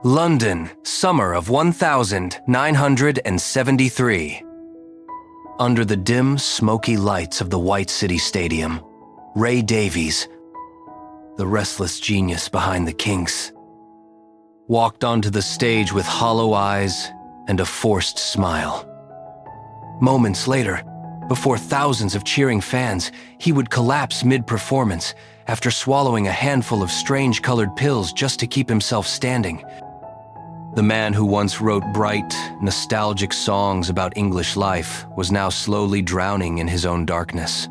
London, summer of 1973. Under the dim, smoky lights of the White City Stadium, Ray Davies, the restless genius behind the Kinks, walked onto the stage with hollow eyes and a forced smile. Moments later, before thousands of cheering fans, he would collapse mid-performance after swallowing a handful of strange-colored pills just to keep himself standing. The man who once wrote bright, nostalgic songs about English life was now slowly drowning in his own darkness.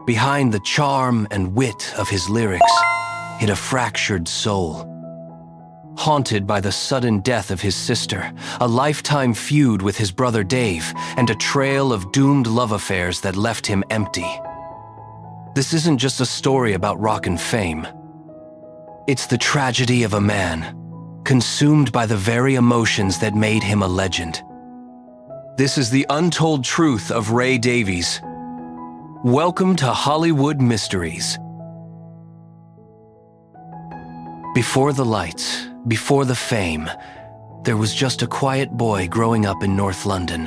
Behind the charm and wit of his lyrics hid a fractured soul. Haunted by the sudden death of his sister, a lifetime feud with his brother Dave, and a trail of doomed love affairs that left him empty. This isn't just a story about rock and fame. It's the tragedy of a man consumed by the very emotions that made him a legend. This is the untold truth of Ray Davies. Welcome to Hollywood Mysteries. Before the lights, before the fame, there was just a quiet boy growing up in North London.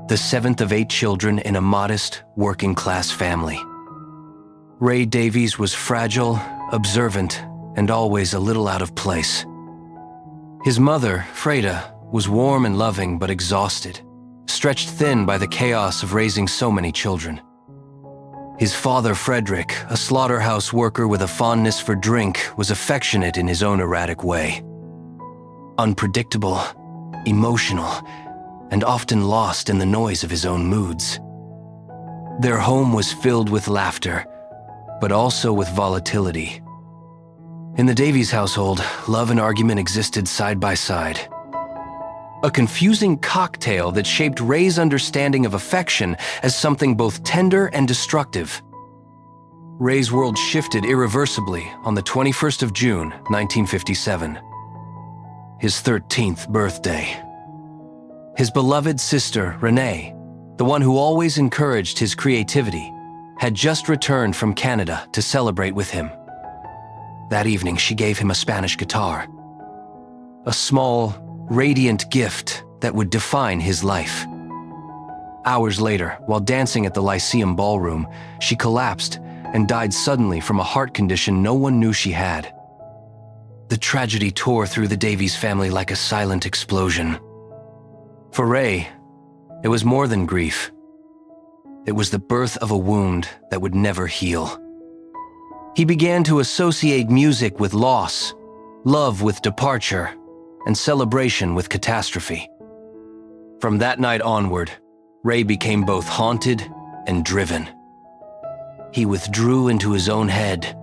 The seventh of 8 children in a modest, working-class family. Ray Davies was fragile, observant, and always a little out of place. His mother, Freda, was warm and loving but exhausted, stretched thin by the chaos of raising so many children. His father, Frederick, a slaughterhouse worker with a fondness for drink, was affectionate in his own erratic way. Unpredictable, emotional, and often lost in the noise of his own moods. Their home was filled with laughter, but also with volatility. In the Davies household, love and argument existed side by side. A confusing cocktail that shaped Ray's understanding of affection as something both tender and destructive. Ray's world shifted irreversibly on the 21st of June, 1957. His 13th birthday. His beloved sister, Renee, the one who always encouraged his creativity, had just returned from Canada to celebrate with him. That evening, she gave him a Spanish guitar. A small, radiant gift that would define his life. Hours later, while dancing at the Lyceum Ballroom, she collapsed and died suddenly from a heart condition no one knew she had. The tragedy tore through the Davies family like a silent explosion. For Ray, it was more than grief. It was the birth of a wound that would never heal. He began to associate music with loss, love with departure, and celebration with catastrophe. From that night onward, Ray became both haunted and driven. He withdrew into his own head,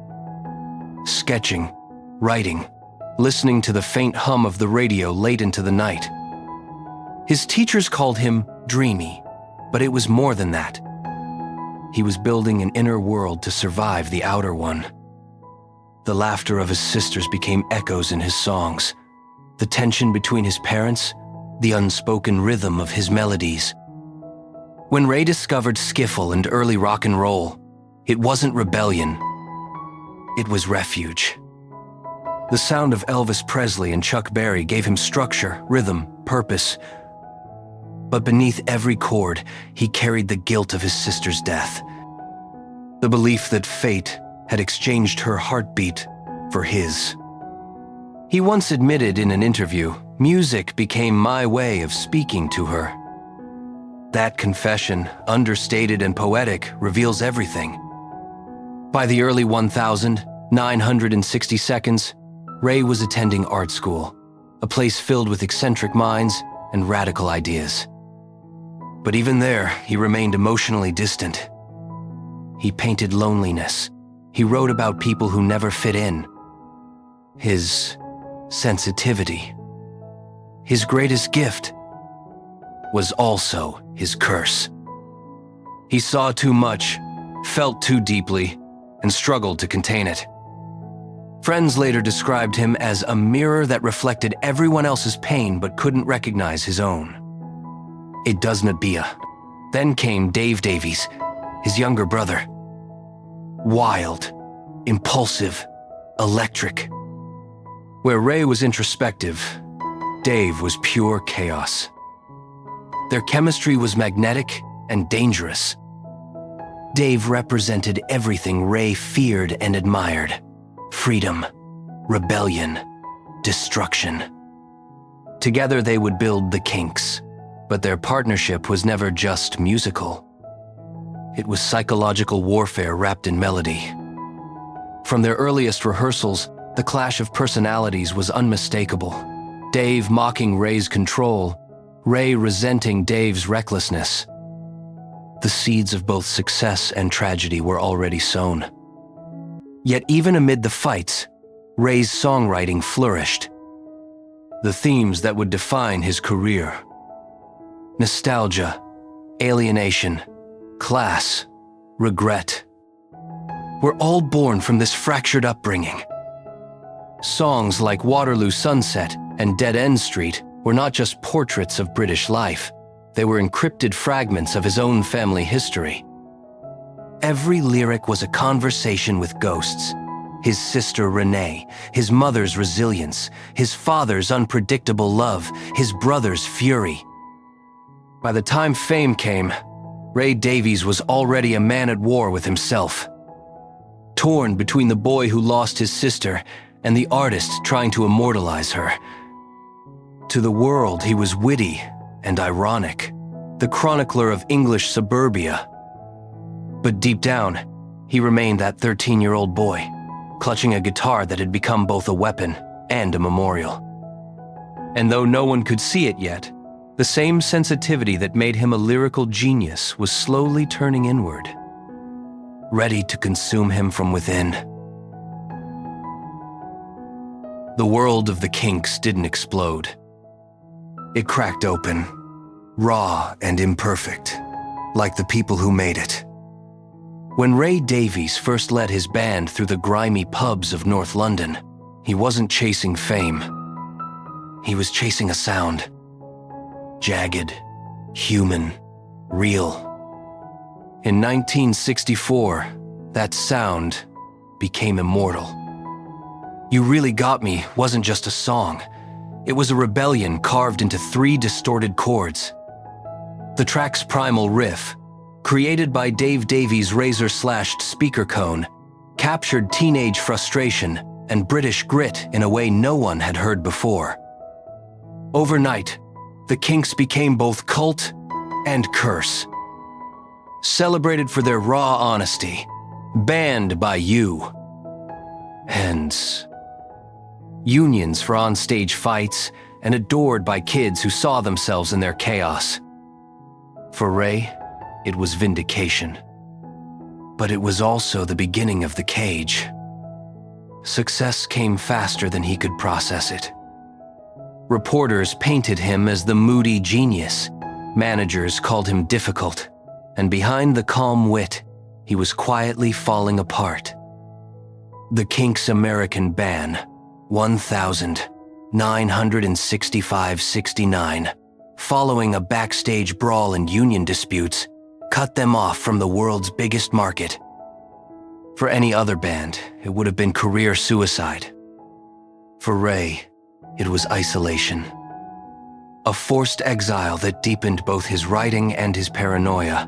sketching, writing, listening to the faint hum of the radio late into the night. His teachers called him dreamy, but it was more than that. He was building an inner world to survive the outer one. The laughter of his sisters became echoes in his songs. The tension between his parents, the unspoken rhythm of his melodies. When Ray discovered skiffle and early rock and roll, it wasn't rebellion. It was refuge. The sound of Elvis Presley and Chuck Berry gave him structure, rhythm, purpose. But beneath every chord, he carried the guilt of his sister's death. The belief that fate had exchanged her heartbeat for his. He once admitted in an interview, music became my way of speaking to her. That confession, understated and poetic, reveals everything. By the early 1962, Ray was attending art school, a place filled with eccentric minds and radical ideas. But even there, he remained emotionally distant. He painted loneliness. He wrote about people who never fit in. His sensitivity, his greatest gift, was also his curse. He saw too much, felt too deeply, and struggled to contain it. Friends later described him as a mirror that reflected everyone else's pain but couldn't recognize his own. It does not be a. Then came Dave Davies, his younger brother. Wild, impulsive, electric. Where Ray was introspective, Dave was pure chaos. Their chemistry was magnetic and dangerous. Dave represented everything Ray feared and admired: freedom, rebellion, destruction. Together they would build the Kinks, but their partnership was never just musical. It was psychological warfare wrapped in melody. From their earliest rehearsals, the clash of personalities was unmistakable. Dave mocking Ray's control, Ray resenting Dave's recklessness. The seeds of both success and tragedy were already sown. Yet even amid the fights, Ray's songwriting flourished. The themes that would define his career: nostalgia, alienation, class, regret, were all born from this fractured upbringing. Songs like Waterloo Sunset and Dead End Street were not just portraits of British life, they were encrypted fragments of his own family history. Every lyric was a conversation with ghosts: his sister Renee, his mother's resilience, his father's unpredictable love, his brother's fury. By the time fame came, Ray Davies was already a man at war with himself, torn between the boy who lost his sister and the artist trying to immortalize her. To the world, he was witty and ironic, the chronicler of English suburbia. But deep down, he remained that 13-year-old boy, clutching a guitar that had become both a weapon and a memorial. And though no one could see it yet, the same sensitivity that made him a lyrical genius was slowly turning inward, ready to consume him from within. The world of the Kinks didn't explode. It cracked open, raw and imperfect, like the people who made it. When Ray Davies first led his band through the grimy pubs of North London, he wasn't chasing fame. He was chasing a sound. Jagged, human, real. In 1964, that sound became immortal. You Really Got Me wasn't just a song. It was a rebellion carved into 3 distorted chords. The track's primal riff, created by Dave Davies' razor-slashed speaker cone, captured teenage frustration and British grit in a way no one had heard before. Overnight, the Kinks became both cult and curse. Celebrated for their raw honesty, banned by you. And unions for on-stage fights, and adored by kids who saw themselves in their chaos. For Ray, it was vindication. But it was also the beginning of the cage. Success came faster than he could process it. Reporters painted him as the moody genius. Managers called him difficult. And behind the calm wit, he was quietly falling apart. The Kinks' American ban, 1965-69, following a backstage brawl and union disputes, cut them off from the world's biggest market. For any other band, it would have been career suicide. For Ray, it was isolation. A forced exile that deepened both his writing and his paranoia.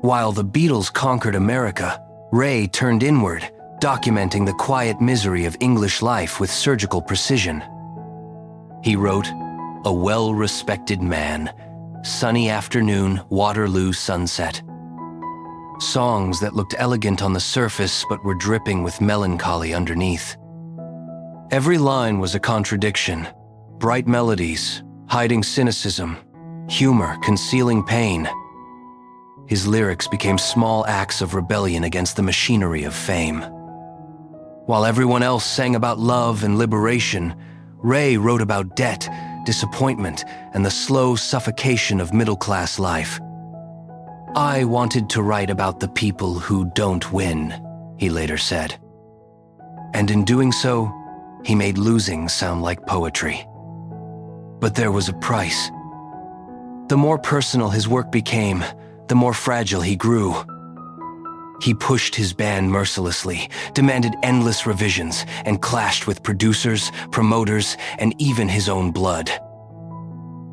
While the Beatles conquered America, Ray turned inward, documenting the quiet misery of English life with surgical precision. He wrote, "A well-respected man, sunny afternoon, Waterloo sunset." Songs that looked elegant on the surface but were dripping with melancholy underneath. Every line was a contradiction, bright melodies, hiding cynicism, humor concealing pain. His lyrics became small acts of rebellion against the machinery of fame. While everyone else sang about love and liberation, Ray wrote about debt, disappointment, and the slow suffocation of middle-class life. "I wanted to write about the people who don't win," he later said. And in doing so, he made losing sound like poetry. But there was a price. The more personal his work became, the more fragile he grew. He pushed his band mercilessly, demanded endless revisions, and clashed with producers, promoters, and even his own blood.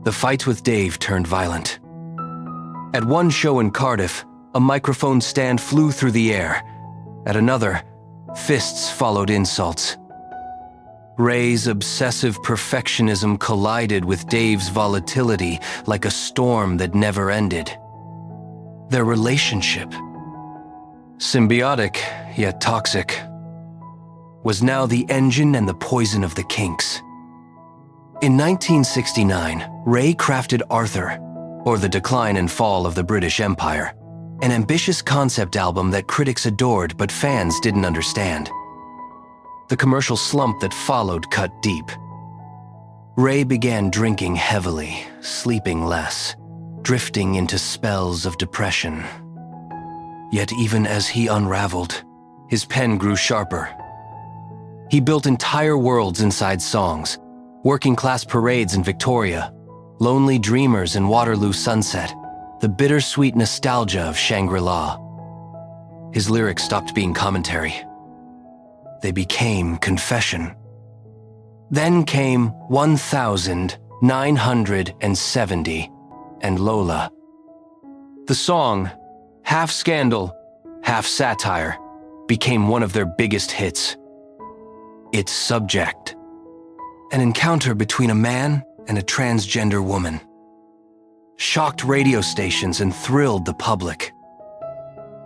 The fight with Dave turned violent. At one show in Cardiff, a microphone stand flew through the air. At another, fists followed insults. Ray's obsessive perfectionism collided with Dave's volatility like a storm that never ended. Their relationship, symbiotic yet toxic, was now the engine and the poison of the Kinks. In 1969, Ray crafted Arthur, or The Decline and Fall of the British Empire, an ambitious concept album that critics adored but fans didn't understand. The commercial slump that followed cut deep. Ray began drinking heavily, sleeping less, drifting into spells of depression. Yet even as he unraveled, his pen grew sharper. He built entire worlds inside songs, working-class parades in Victoria, lonely dreamers in Waterloo Sunset, the bittersweet nostalgia of Shangri-La. His lyrics stopped being commentary. They became confession. Then came 1970 and Lola. The song, half scandal, half satire, became one of their biggest hits. Its subject, an encounter between a man and a transgender woman, shocked radio stations and thrilled the public.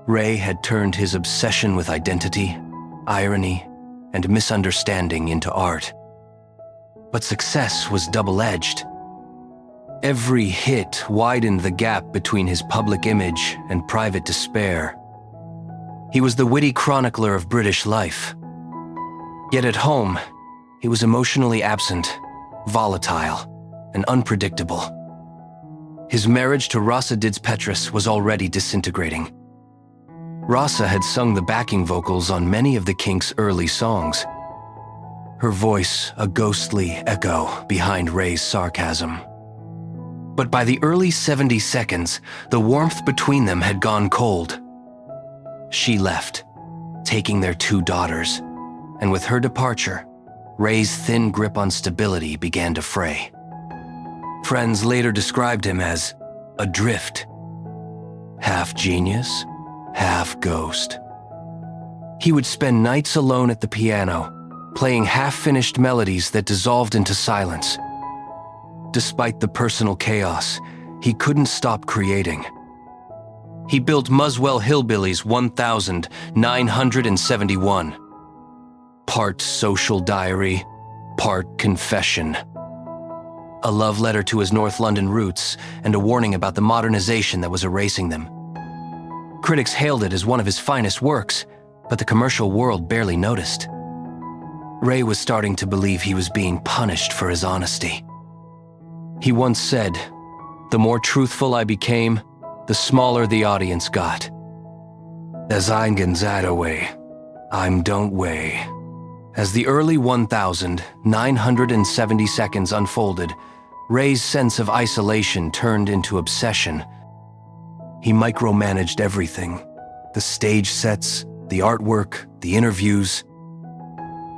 Ray had turned his obsession with identity, irony, and misunderstanding into art. But success was double-edged. Every hit widened the gap between his public image and private despair. He was the witty chronicler of British life. Yet at home, he was emotionally absent, volatile, and unpredictable. His marriage to Rasa Dids-Petrus was already disintegrating. Rasa had sung the backing vocals on many of the Kinks' early songs, her voice a ghostly echo behind Ray's sarcasm. But by the early 70s, the warmth between them had gone cold. She left, taking their 2 daughters, and with her departure, Ray's thin grip on stability began to fray. Friends later described him as adrift, half genius, half ghost. He would spend nights alone at the piano, playing half-finished melodies that dissolved into silence. Despite the personal chaos, he couldn't stop creating. He built Muswell Hillbillies 1971, part social diary, part confession. A love letter to his North London roots and a warning about the modernization that was erasing them. Critics hailed it as one of his finest works, but the commercial world barely noticed. Ray was starting to believe he was being punished for his honesty. He once said, "The more truthful I became, the smaller the audience got. As I'm Gonzaga way, I'm don't way." As the early 1970 seconds unfolded, Ray's sense of isolation turned into obsession. He micromanaged everything, the stage sets, the artwork, the interviews.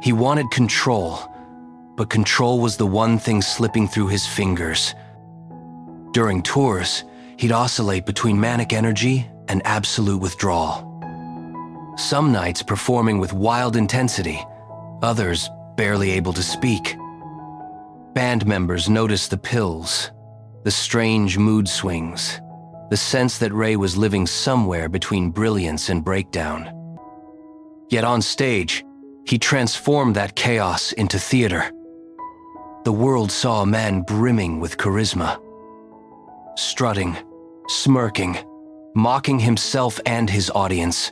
He wanted control, but control was the one thing slipping through his fingers. During tours, he'd oscillate between manic energy and absolute withdrawal. Some nights performing with wild intensity, others barely able to speak. Band members noticed the pills, the strange mood swings, the sense that Ray was living somewhere between brilliance and breakdown. Yet on stage, he transformed that chaos into theater. The world saw a man brimming with charisma, strutting, smirking, mocking himself and his audience.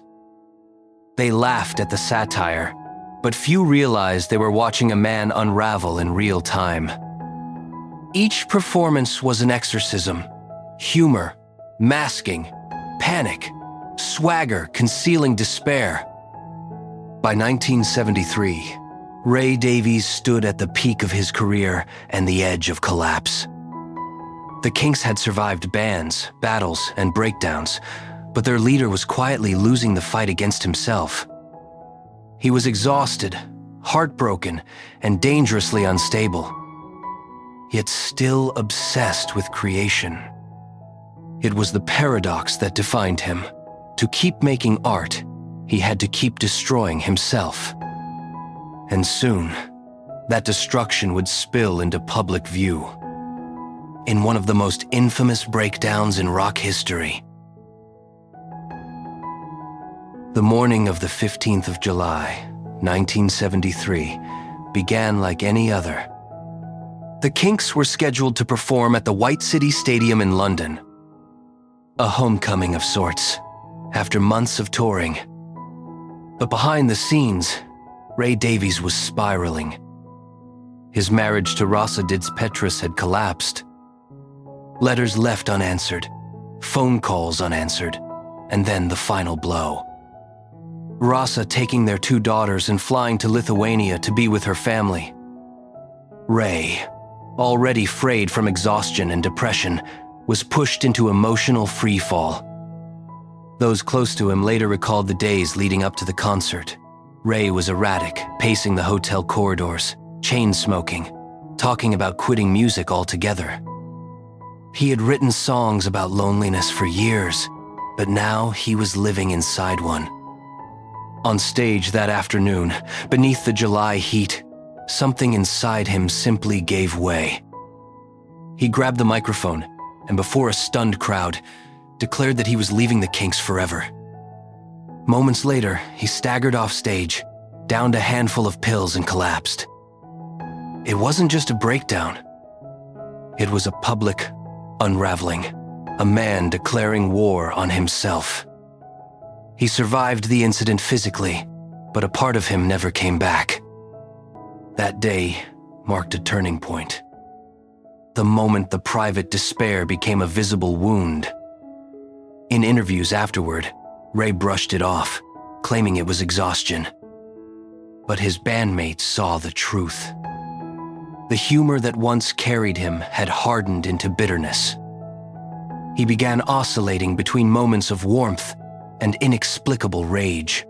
They laughed at the satire, but few realized they were watching a man unravel in real time. Each performance was an exorcism, humor, masking, panic, swagger concealing despair. By 1973, Ray Davies stood at the peak of his career and the edge of collapse. The Kinks had survived bans, battles, and breakdowns, but their leader was quietly losing the fight against himself. He was exhausted, heartbroken, and dangerously unstable, yet still obsessed with creation. It was the paradox that defined him. To keep making art, he had to keep destroying himself. And soon, that destruction would spill into public view. In one of the most infamous breakdowns in rock history. The morning of the 15th of July, 1973, began like any other. The Kinks were scheduled to perform at the White City Stadium in London. A homecoming of sorts, after months of touring. But behind the scenes, Ray Davies was spiraling. His marriage to Rosa Dids-Petrus had collapsed. Letters left unanswered, phone calls unanswered, and then the final blow. Rosa taking their 2 daughters and flying to Lithuania to be with her family. Ray, already frayed from exhaustion and depression, was pushed into emotional freefall. Those close to him later recalled the days leading up to the concert. Ray was erratic, pacing the hotel corridors, chain-smoking, talking about quitting music altogether. He had written songs about loneliness for years, but now he was living inside one. On stage that afternoon, beneath the July heat, something inside him simply gave way. He grabbed the microphone, and before a stunned crowd, declared that he was leaving the Kinks forever. Moments later, he staggered off stage, downed a handful of pills and collapsed. It wasn't just a breakdown. It was a public unraveling, a man declaring war on himself. He survived the incident physically, but a part of him never came back. That day marked a turning point. The moment the private despair became a visible wound. In interviews afterward, Ray brushed it off, claiming it was exhaustion. But his bandmates saw the truth. The humor that once carried him had hardened into bitterness. He began oscillating between moments of warmth and inexplicable rage.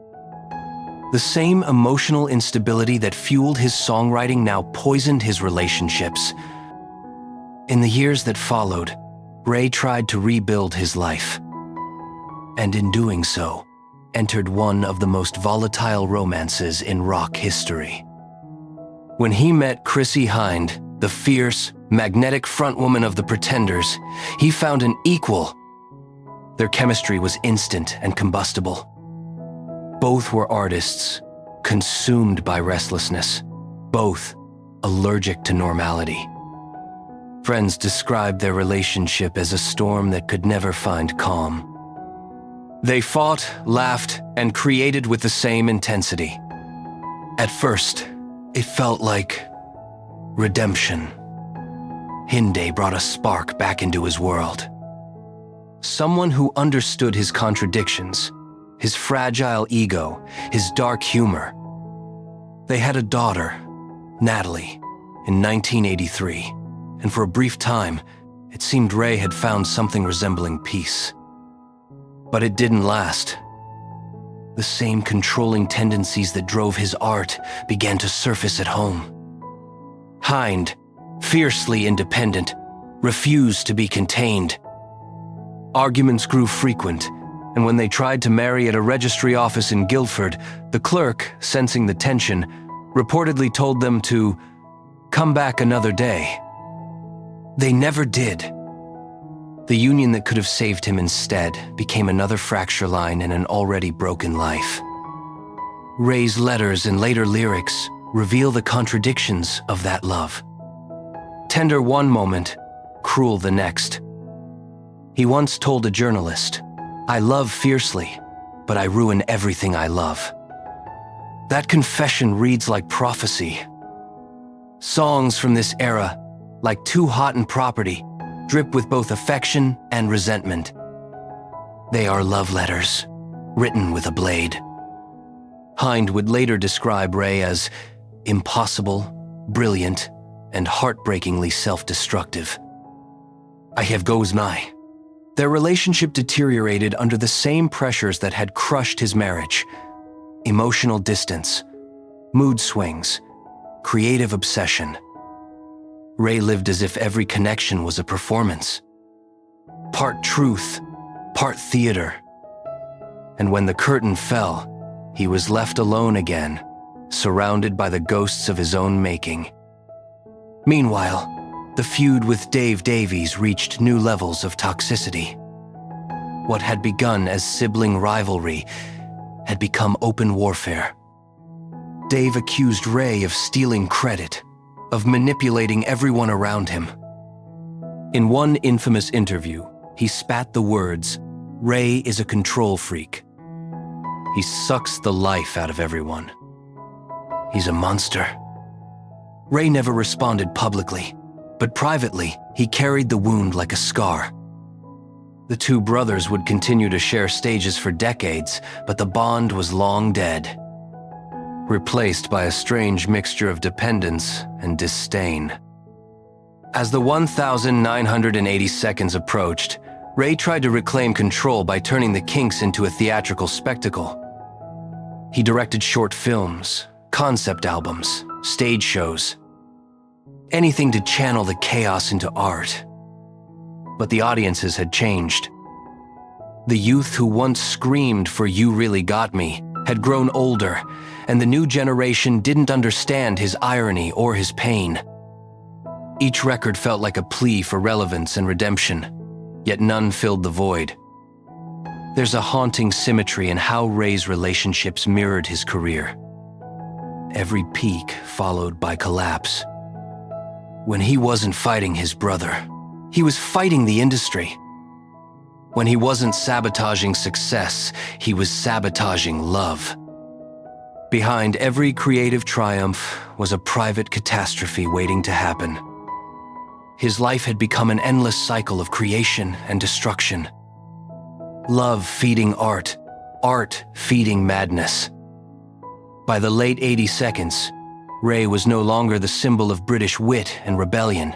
The same emotional instability that fueled his songwriting now poisoned his relationships. In the years that followed, Ray tried to rebuild his life. And in doing so, entered one of the most volatile romances in rock history. When he met Chrissie Hynde, the fierce, magnetic frontwoman of the Pretenders, he found an equal. Their chemistry was instant and combustible. Both were artists, consumed by restlessness, both allergic to normality. Friends described their relationship as a storm that could never find calm. They fought, laughed, and created with the same intensity. At first, it felt like redemption. Hynde brought a spark back into his world. Someone who understood his contradictions, his fragile ego, his dark humor. They had a daughter, Natalie, in 1983, and for a brief time, it seemed Ray had found something resembling peace. But it didn't last. The same controlling tendencies that drove his art began to surface at home. Hynde, fiercely independent, refused to be contained. Arguments grew frequent, and when they tried to marry at a registry office in Guildford, the clerk, sensing the tension, reportedly told them to come back another day. They never did. The union that could have saved him instead became another fracture line in an already broken life. Ray's letters and later lyrics reveal the contradictions of that love. Tender one moment, cruel the next. He once told a journalist, "I love fiercely, but I ruin everything I love." That confession reads like prophecy. Songs from this era, like Too Hot and Property, drip with both affection and resentment. They are love letters, written with a blade. Hynde would later describe Ray as impossible, brilliant, and heartbreakingly self-destructive. I have goes nigh. Their relationship deteriorated under the same pressures that had crushed his marriage: emotional distance, mood swings, creative obsession. Ray lived as if every connection was a performance, part truth, part theater. And when the curtain fell, he was left alone again, surrounded by the ghosts of his own making. Meanwhile, the feud with Dave Davies reached new levels of toxicity. What had begun as sibling rivalry had become open warfare. Dave accused Ray of stealing credit, of manipulating everyone around him. In one infamous interview, he spat the words, "Ray is a control freak. He sucks the life out of everyone. He's a monster." Ray never responded publicly, but privately, he carried the wound like a scar. The two brothers would continue to share stages for decades, but the bond was long dead, replaced by a strange mixture of dependence and disdain. As the 1,980 seconds approached, Ray tried to reclaim control by turning the Kinks into a theatrical spectacle. He directed short films, concept albums, stage shows, anything to channel the chaos into art. But the audiences had changed. The youth who once screamed for "You Really Got Me" had grown older, and the new generation didn't understand his irony or his pain. Each record felt like a plea for relevance and redemption, yet none filled the void. There's a haunting symmetry in how Ray's relationships mirrored his career. Every peak followed by collapse. When he wasn't fighting his brother, he was fighting the industry. When he wasn't sabotaging success, he was sabotaging love. Behind every creative triumph was a private catastrophe waiting to happen. His life had become an endless cycle of creation and destruction. Love feeding art, art feeding madness. By the late 80 seconds, Ray was no longer the symbol of British wit and rebellion.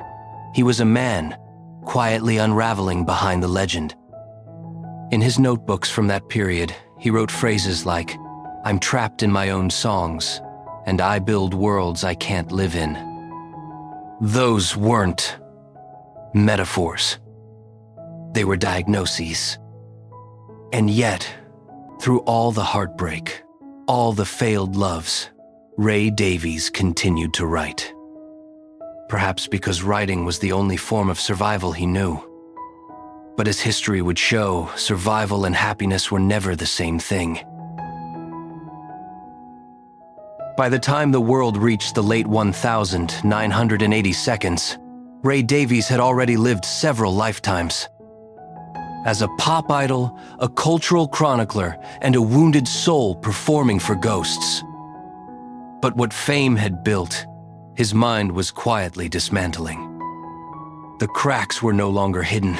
He was a man, quietly unraveling behind the legend. In his notebooks from that period, he wrote phrases like, "I'm trapped in my own songs, and I build worlds I can't live in." Those weren't metaphors. They were diagnoses. And yet, through all the heartbreak, all the failed loves, Ray Davies continued to write. Perhaps because writing was the only form of survival he knew. But as history would show, survival and happiness were never the same thing. By the time the world reached the late 1,980 seconds, Ray Davies had already lived several lifetimes. As a pop idol, a cultural chronicler, and a wounded soul performing for ghosts. But what fame had built, his mind was quietly dismantling. The cracks were no longer hidden.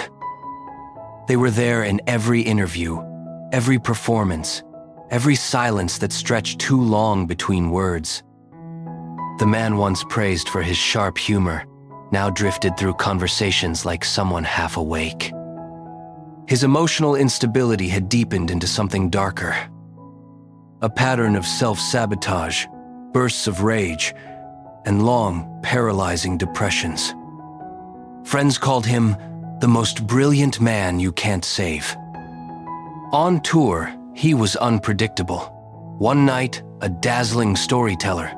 They were there in every interview, every performance, every silence that stretched too long between words. The man once praised for his sharp humor now drifted through conversations like someone half awake. His emotional instability had deepened into something darker. A pattern of self-sabotage, bursts of rage, and long, paralyzing depressions. Friends called him the most brilliant man you can't save. On tour, he was unpredictable. One night, a dazzling storyteller.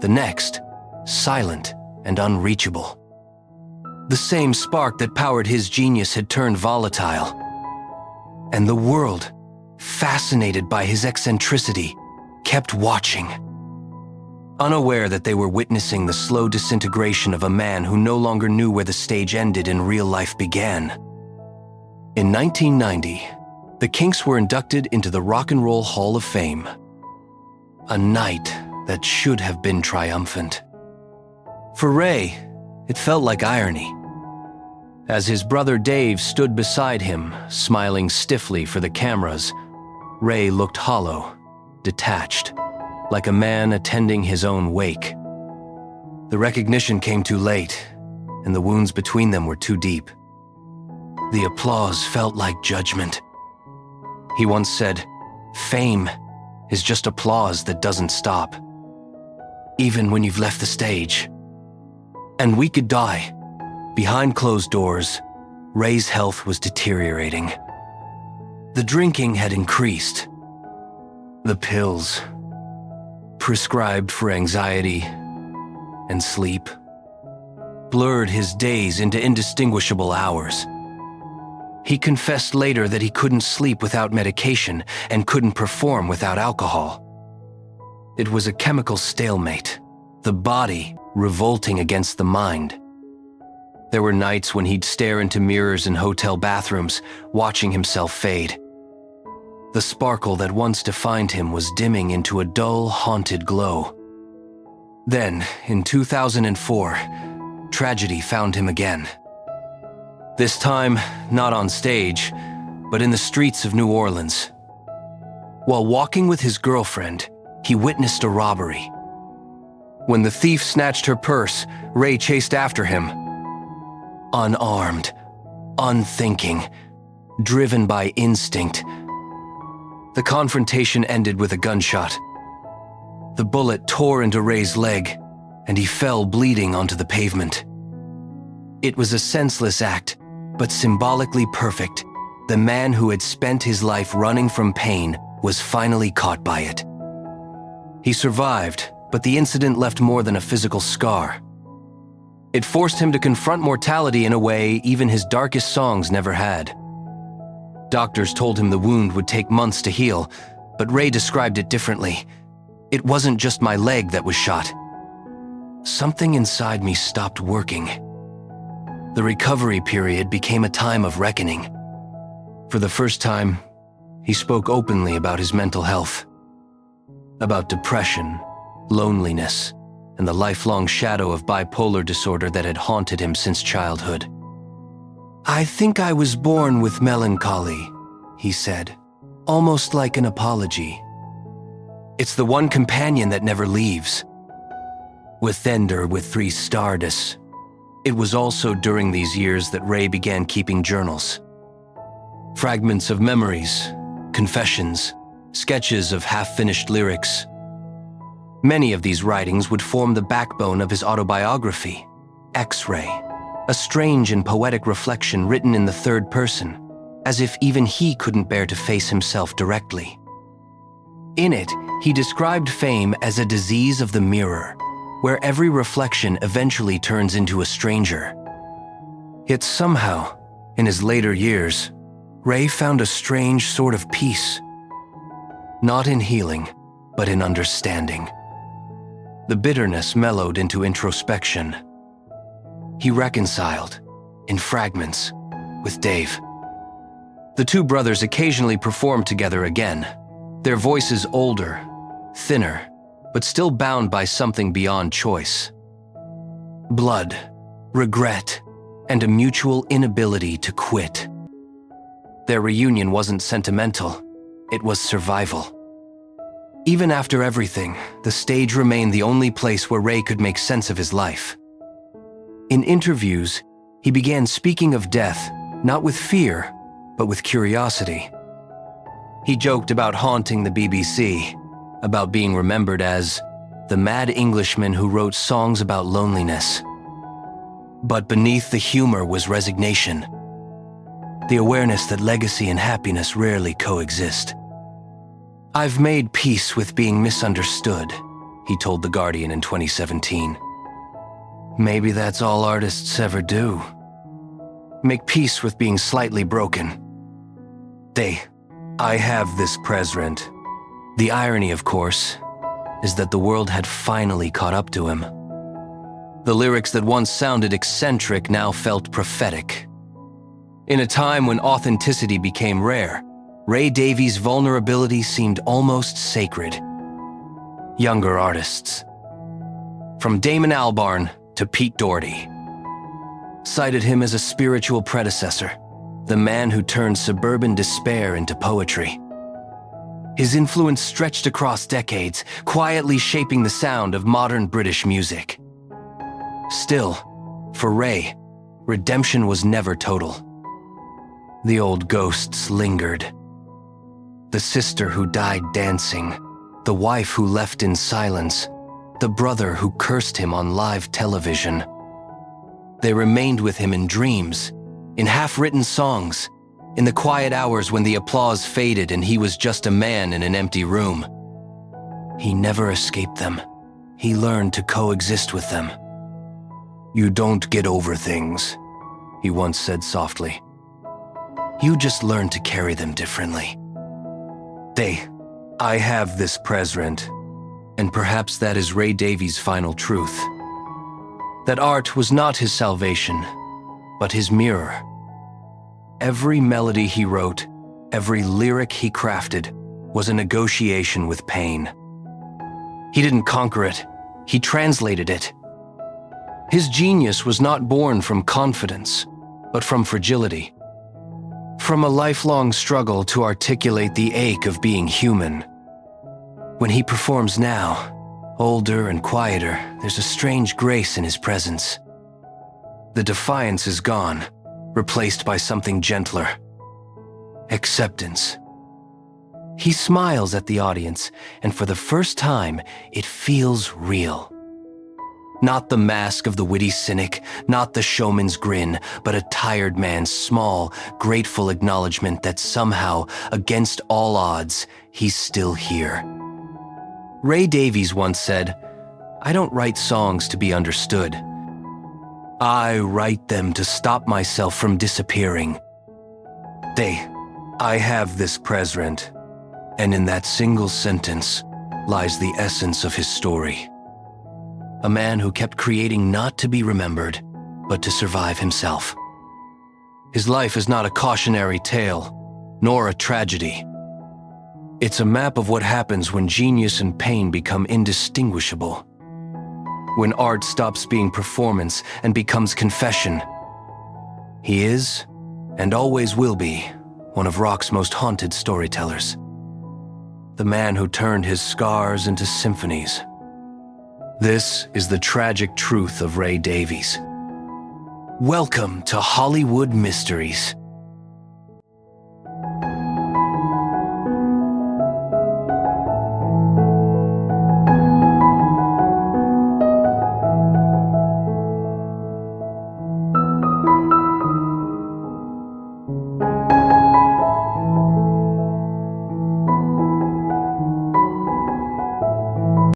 The next, silent and unreachable. The same spark that powered his genius had turned volatile. And the world, fascinated by his eccentricity, kept watching. Unaware that they were witnessing the slow disintegration of a man who no longer knew where the stage ended and real life began. In 1990, the Kinks were inducted into the Rock and Roll Hall of Fame. A night that should have been triumphant. For Ray, it felt like irony. As his brother Dave stood beside him, smiling stiffly for the cameras, Ray looked hollow, detached, like a man attending his own wake. The recognition came too late, and the wounds between them were too deep. The applause felt like judgment. He once said, "Fame is just applause that doesn't stop, even when you've left the stage." And we could die. Behind closed doors, Ray's health was deteriorating. The drinking had increased. The pills, prescribed for anxiety and sleep, blurred his days into indistinguishable hours. He confessed later that he couldn't sleep without medication and couldn't perform without alcohol. It was a chemical stalemate, the body revolting against the mind. There were nights when he'd stare into mirrors in hotel bathrooms, watching himself fade. The sparkle that once defined him was dimming into a dull, haunted glow. Then, in 2004, tragedy found him again. This time, not on stage, but in the streets of New Orleans. While walking with his girlfriend, he witnessed a robbery. When the thief snatched her purse, Ray chased after him. Unarmed, unthinking, driven by instinct. The confrontation ended with a gunshot. The bullet tore into Ray's leg, and he fell bleeding onto the pavement. It was a senseless act, but symbolically perfect. The man who had spent his life running from pain was finally caught by it. He survived, but the incident left more than a physical scar. It forced him to confront mortality in a way even his darkest songs never had. Doctors told him the wound would take months to heal, but Ray described it differently. "It wasn't just my leg that was shot. Something inside me stopped working." The recovery period became a time of reckoning. For the first time, he spoke openly about his mental health, about depression, loneliness, and the lifelong shadow of bipolar disorder that had haunted him since childhood. "I think I was born with melancholy," he said, almost like an apology. "It's the one companion that never leaves." With Ender with 3 Stardust. It was also during these years that Ray began keeping journals. Fragments of memories, confessions, sketches of half-finished lyrics. Many of these writings would form the backbone of his autobiography, X-Ray, a strange and poetic reflection written in the third person, as if even he couldn't bear to face himself directly. In it, he described fame as a disease of the mirror, where every reflection eventually turns into a stranger. Yet somehow, in his later years, Ray found a strange sort of peace. Not in healing, but in understanding. The bitterness mellowed into introspection. He reconciled, in fragments, with Dave. The two brothers occasionally performed together again, their voices older, thinner, but still bound by something beyond choice. Blood, regret, and a mutual inability to quit. Their reunion wasn't sentimental, it was survival. Even after everything, the stage remained the only place where Ray could make sense of his life. In interviews, he began speaking of death, not with fear, but with curiosity. He joked about haunting the BBC, about being remembered as the mad Englishman who wrote songs about loneliness. But beneath the humor was resignation, the awareness that legacy and happiness rarely coexist. "I've made peace with being misunderstood," he told The Guardian in 2017. Maybe that's all artists ever do. Make peace with being slightly broken. I have this present. The irony, of course, is that the world had finally caught up to him. The lyrics that once sounded eccentric now felt prophetic. In a time when authenticity became rare, Ray Davies' vulnerability seemed almost sacred. Younger artists, from Damon Albarn to Pete Doherty, cited him as a spiritual predecessor, the man who turned suburban despair into poetry. His influence stretched across decades, quietly shaping the sound of modern British music. Still, for Ray, redemption was never total. The old ghosts lingered. The sister who died dancing, the wife who left in silence, the brother who cursed him on live television. They remained with him in dreams, in half-written songs, in the quiet hours when the applause faded and he was just a man in an empty room. He never escaped them. He learned to coexist with them. "You don't get over things," he once said softly. "You just learn to carry them differently." I have this present, and perhaps that is Ray Davies' final truth. That art was not his salvation, but his mirror. Every melody he wrote, every lyric he crafted, was a negotiation with pain. He didn't conquer it, he translated it. His genius was not born from confidence, but from fragility. From a lifelong struggle to articulate the ache of being human. When he performs now, older and quieter, there's a strange grace in his presence. The defiance is gone, replaced by something gentler. Acceptance. He smiles at the audience, and for the first time, it feels real. Not the mask of the witty cynic, not the showman's grin, but a tired man's small, grateful acknowledgement that somehow, against all odds, he's still here. Ray Davies once said, "I don't write songs to be understood. I write them to stop myself from disappearing." I have this present, and in that single sentence lies the essence of his story. A man who kept creating not to be remembered, but to survive himself. His life is not a cautionary tale, nor a tragedy. It's a map of what happens when genius and pain become indistinguishable. When art stops being performance and becomes confession. He is, and always will be, one of rock's most haunted storytellers. The man who turned his scars into symphonies. This is the tragic truth of Ray Davies. Welcome to Hollywood Mysteries.